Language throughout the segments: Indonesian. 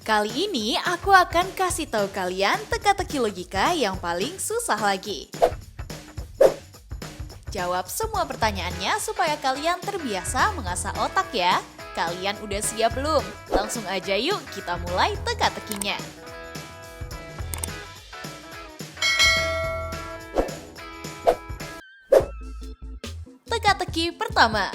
Kali ini aku akan kasih tahu kalian teka-teki logika yang paling susah lagi. Jawab semua pertanyaannya supaya kalian terbiasa mengasah otak ya. Kalian udah siap belum? Langsung aja yuk kita mulai teka-tekinya. Teka-teki pertama.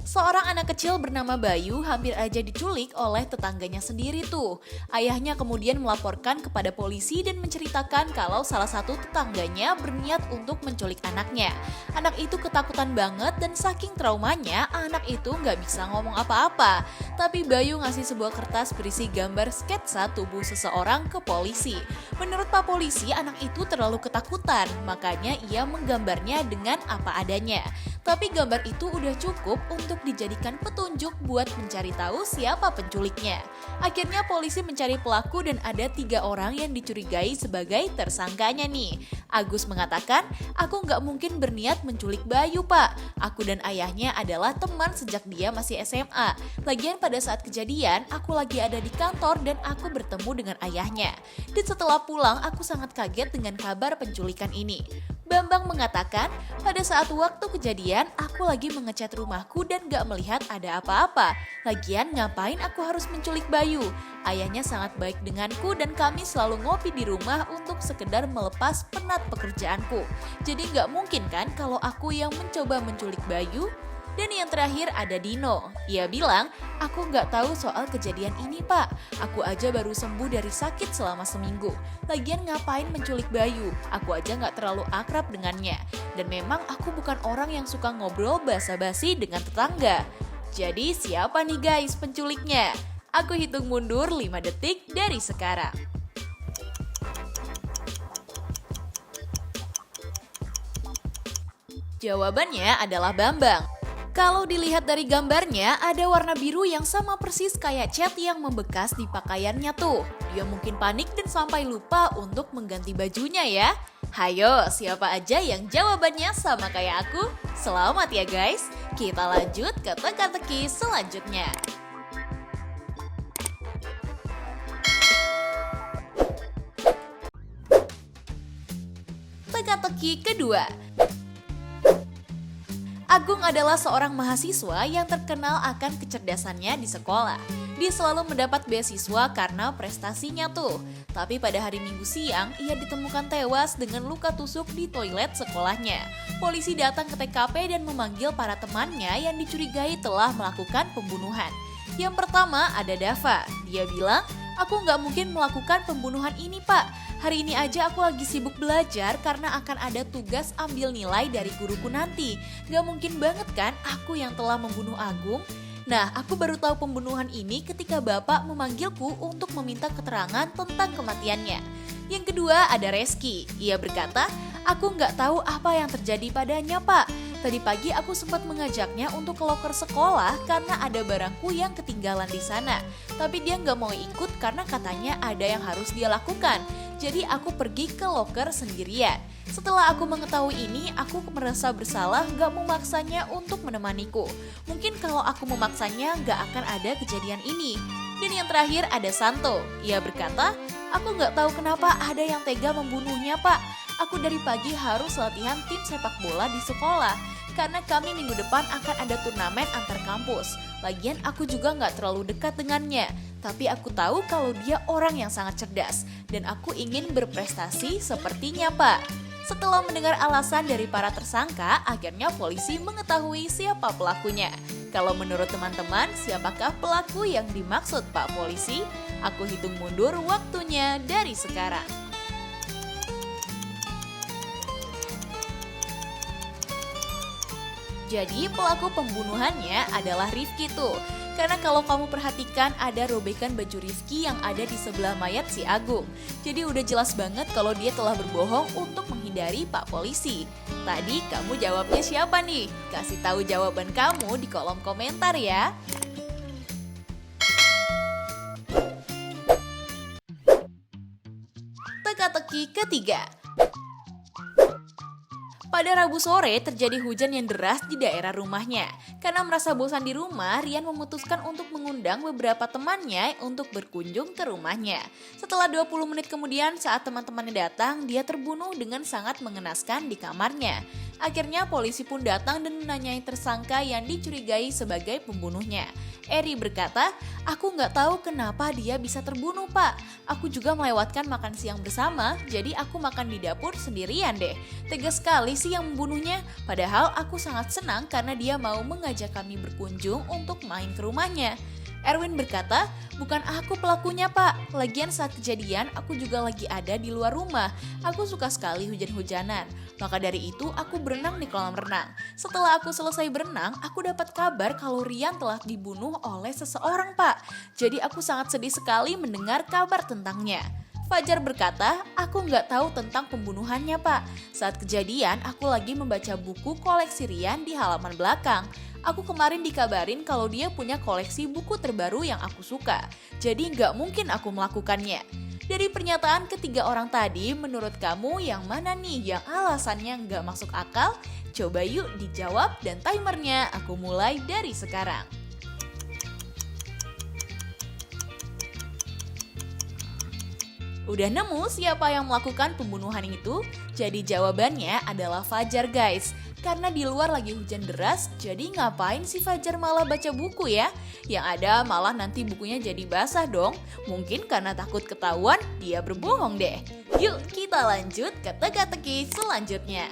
Seorang anak kecil bernama Bayu hampir aja diculik oleh tetangganya sendiri tuh. Ayahnya kemudian melaporkan kepada polisi dan menceritakan kalau salah satu tetangganya berniat untuk menculik anaknya. Anak itu ketakutan banget dan saking traumanya anak itu nggak bisa ngomong apa-apa. Tapi Bayu ngasih sebuah kertas berisi gambar sketsa tubuh seseorang ke polisi. Menurut Pak Polisi, anak itu terlalu ketakutan, makanya ia menggambarnya dengan apa adanya. Tapi gambar itu udah cukup untuk dijadikan petunjuk buat mencari tahu siapa penculiknya. Akhirnya polisi mencari pelaku dan ada 3 orang yang dicurigai sebagai tersangkanya nih. Agus mengatakan, aku nggak mungkin berniat menculik Bayu pak. Aku dan ayahnya adalah teman sejak dia masih SMA. Lagian pada saat kejadian, aku lagi ada di kantor dan aku bertemu dengan ayahnya. Dan setelah pulang, aku sangat kaget dengan kabar penculikan ini. Bambang mengatakan, pada saat waktu kejadian, aku lagi mengecat rumahku dan gak melihat ada apa-apa. Lagian ngapain aku harus menculik Bayu? Ayahnya sangat baik denganku dan kami selalu ngopi di rumah untuk sekedar melepas penat pekerjaanku. Jadi gak mungkin kan kalau aku yang mencoba menculik Bayu? Dan yang terakhir ada Dino. Ia bilang, aku nggak tahu soal kejadian ini pak. Aku aja baru sembuh dari sakit selama seminggu. Lagian ngapain menculik Bayu? Aku aja nggak terlalu akrab dengannya. Dan memang aku bukan orang yang suka ngobrol basa-basi dengan tetangga. Jadi siapa nih guys penculiknya? Aku hitung mundur 5 detik dari sekarang. Jawabannya adalah Bambang. Kalau dilihat dari gambarnya, ada warna biru yang sama persis kayak cat yang membekas di pakaiannya tuh. Dia mungkin panik dan sampai lupa untuk mengganti bajunya ya. Hayo, siapa aja yang jawabannya sama kayak aku? Selamat ya guys. Kita lanjut ke teka-teki selanjutnya. Teka-teki kedua. Agung adalah seorang mahasiswa yang terkenal akan kecerdasannya di sekolah. Dia selalu mendapat beasiswa karena prestasinya tuh. Tapi pada hari Minggu siang, ia ditemukan tewas dengan luka tusuk di toilet sekolahnya. Polisi datang ke TKP dan memanggil para temannya yang dicurigai telah melakukan pembunuhan. Yang pertama ada Dava. Dia bilang, aku nggak mungkin melakukan pembunuhan ini pak. Hari ini aja aku lagi sibuk belajar karena akan ada tugas ambil nilai dari guruku nanti. Gak mungkin banget kan aku yang telah membunuh Agung? Nah, aku baru tahu pembunuhan ini ketika bapak memanggilku untuk meminta keterangan tentang kematiannya. Yang kedua ada Reski. Ia berkata, aku nggak tahu apa yang terjadi padanya pak. Tadi pagi aku sempat mengajaknya untuk ke loker sekolah karena ada barangku yang ketinggalan di sana. Tapi dia nggak mau ikut karena katanya ada yang harus dia lakukan. Jadi aku pergi ke loker sendirian. Setelah aku mengetahui ini, aku merasa bersalah gak memaksanya untuk menemaniku. Mungkin kalau aku memaksanya gak akan ada kejadian ini. Dan yang terakhir ada Santo. Ia berkata, aku gak tahu kenapa ada yang tega membunuhnya pak. Aku dari pagi harus latihan tim sepak bola di sekolah. Karena kami minggu depan akan ada turnamen antar kampus. Lagian aku juga gak terlalu dekat dengannya. Tapi aku tahu kalau dia orang yang sangat cerdas. Dan aku ingin berprestasi sepertinya pak. Setelah mendengar alasan dari para tersangka, akhirnya polisi mengetahui siapa pelakunya. Kalau menurut teman-teman, siapakah pelaku yang dimaksud Pak Polisi? Aku hitung mundur waktunya dari sekarang. Jadi pelaku pembunuhannya adalah Rifki tuh. Karena kalau kamu perhatikan ada robekan baju Rifki yang ada di sebelah mayat si Agung. Jadi udah jelas banget kalau dia telah berbohong untuk menghindari Pak Polisi. Tadi kamu jawabnya siapa nih? Kasih tahu jawaban kamu di kolom komentar ya. Teka-teki ketiga. Pada Rabu sore terjadi hujan yang deras di daerah rumahnya. Karena merasa bosan di rumah, Rian memutuskan untuk mengundang beberapa temannya untuk berkunjung ke rumahnya. Setelah 20 menit kemudian saat teman-temannya datang, dia terbunuh dengan sangat mengenaskan di kamarnya. Akhirnya polisi pun datang dan menanyai tersangka yang dicurigai sebagai pembunuhnya. Eri berkata, "Aku nggak tahu kenapa dia bisa terbunuh, Pak. Aku juga melewatkan makan siang bersama, jadi aku makan di dapur sendirian deh. Tegas sekali sih yang membunuhnya. Padahal aku sangat senang karena dia mau mengajak kami berkunjung untuk main ke rumahnya." Erwin berkata, "Bukan aku pelakunya, Pak. Lagian saat kejadian aku juga lagi ada di luar rumah. Aku suka sekali hujan-hujanan. Maka dari itu aku berenang di kolam renang. Setelah aku selesai berenang, aku dapat kabar kalau Rian telah dibunuh oleh seseorang, Pak. Jadi aku sangat sedih sekali mendengar kabar tentangnya." Fajar berkata, "Aku nggak tahu tentang pembunuhannya, Pak. Saat kejadian, aku lagi membaca buku koleksi Rian di halaman belakang. Aku kemarin dikabarin kalau dia punya koleksi buku terbaru yang aku suka. Jadi nggak mungkin aku melakukannya." Dari pernyataan ketiga orang tadi, menurut kamu yang mana nih yang alasannya nggak masuk akal? Coba yuk dijawab dan timernya aku mulai dari sekarang. Udah nemu siapa yang melakukan pembunuhan itu? Jadi jawabannya adalah Fajar guys. Karena di luar lagi hujan deras, jadi ngapain si Fajar malah baca buku ya? Yang ada malah nanti bukunya jadi basah dong. Mungkin karena takut ketahuan, dia berbohong deh. Yuk kita lanjut ke teka-teki selanjutnya.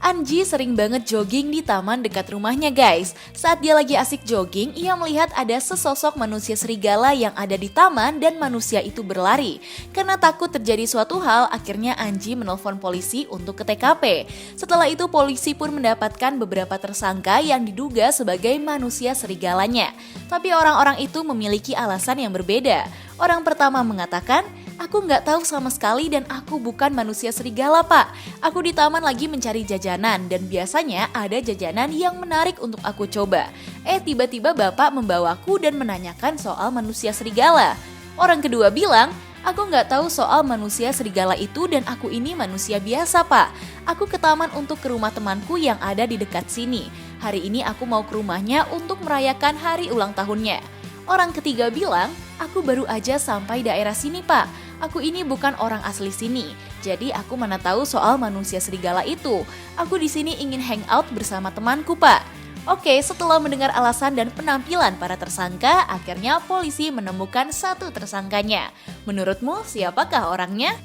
Anji sering banget jogging di taman dekat rumahnya guys. Saat dia lagi asik jogging, ia melihat ada sesosok manusia serigala yang ada di taman dan manusia itu berlari. Karena takut terjadi suatu hal, akhirnya Anji menelpon polisi untuk ke TKP. Setelah itu polisi pun mendapatkan beberapa tersangka yang diduga sebagai manusia serigalanya. Tapi orang-orang itu memiliki alasan yang berbeda. Orang pertama mengatakan, "Aku nggak tahu sama sekali dan aku bukan manusia serigala, Pak. Aku di taman lagi mencari jajanan dan biasanya ada jajanan yang menarik untuk aku coba. Tiba-tiba Bapak membawaku dan menanyakan soal manusia serigala." Orang kedua bilang, "Aku nggak tahu soal manusia serigala itu dan aku ini manusia biasa, Pak. Aku ke taman untuk ke rumah temanku yang ada di dekat sini. Hari ini aku mau ke rumahnya untuk merayakan hari ulang tahunnya." Orang ketiga bilang, "Aku baru aja sampai daerah sini, Pak. Aku ini bukan orang asli sini, jadi aku mana tahu soal manusia serigala itu. Aku di sini ingin hangout bersama temanku, Pak." Oke, setelah mendengar alasan dan penampilan para tersangka, akhirnya polisi menemukan satu tersangkanya. Menurutmu siapakah orangnya?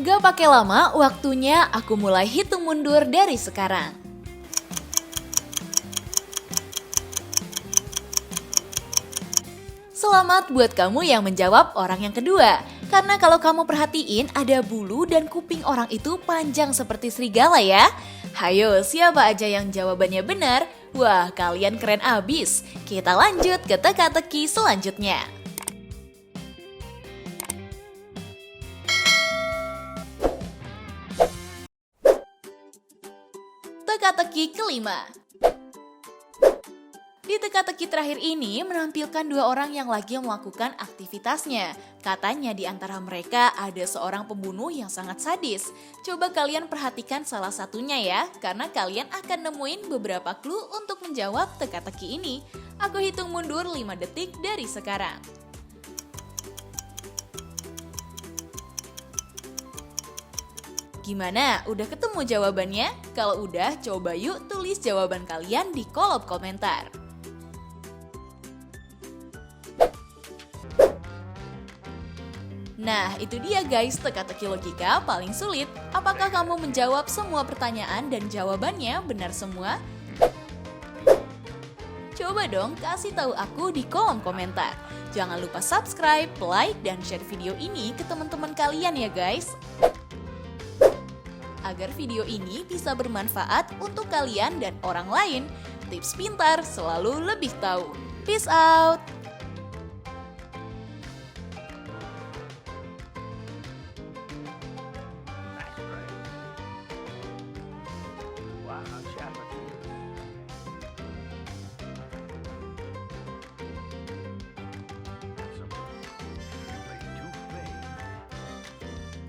Gak pakai lama, waktunya aku mulai hitung mundur dari sekarang. Selamat buat kamu yang menjawab orang yang kedua. Karena kalau kamu perhatiin ada bulu dan kuping orang itu panjang seperti serigala ya. Hayo, siapa aja yang jawabannya benar? Wah, kalian keren abis. Kita lanjut ke teka-teki selanjutnya. Teka-teki kelima. Di teka-teki terakhir ini menampilkan dua orang yang lagi melakukan aktivitasnya. Katanya di antara mereka ada seorang pembunuh yang sangat sadis. Coba kalian perhatikan salah satunya ya, karena kalian akan nemuin beberapa clue untuk menjawab teka-teki ini. Aku hitung mundur 5 detik dari sekarang. Gimana? Udah ketemu jawabannya? Kalau udah, coba yuk tulis jawaban kalian di kolom komentar. Nah, itu dia guys teka-teki logika paling sulit. Apakah kamu menjawab semua pertanyaan dan jawabannya benar semua? Coba dong kasih tahu aku di kolom komentar. Jangan lupa subscribe, like, dan share video ini ke teman-teman kalian ya guys. Agar video ini bisa bermanfaat untuk kalian dan orang lain. Tips pintar selalu lebih tahu. Peace out!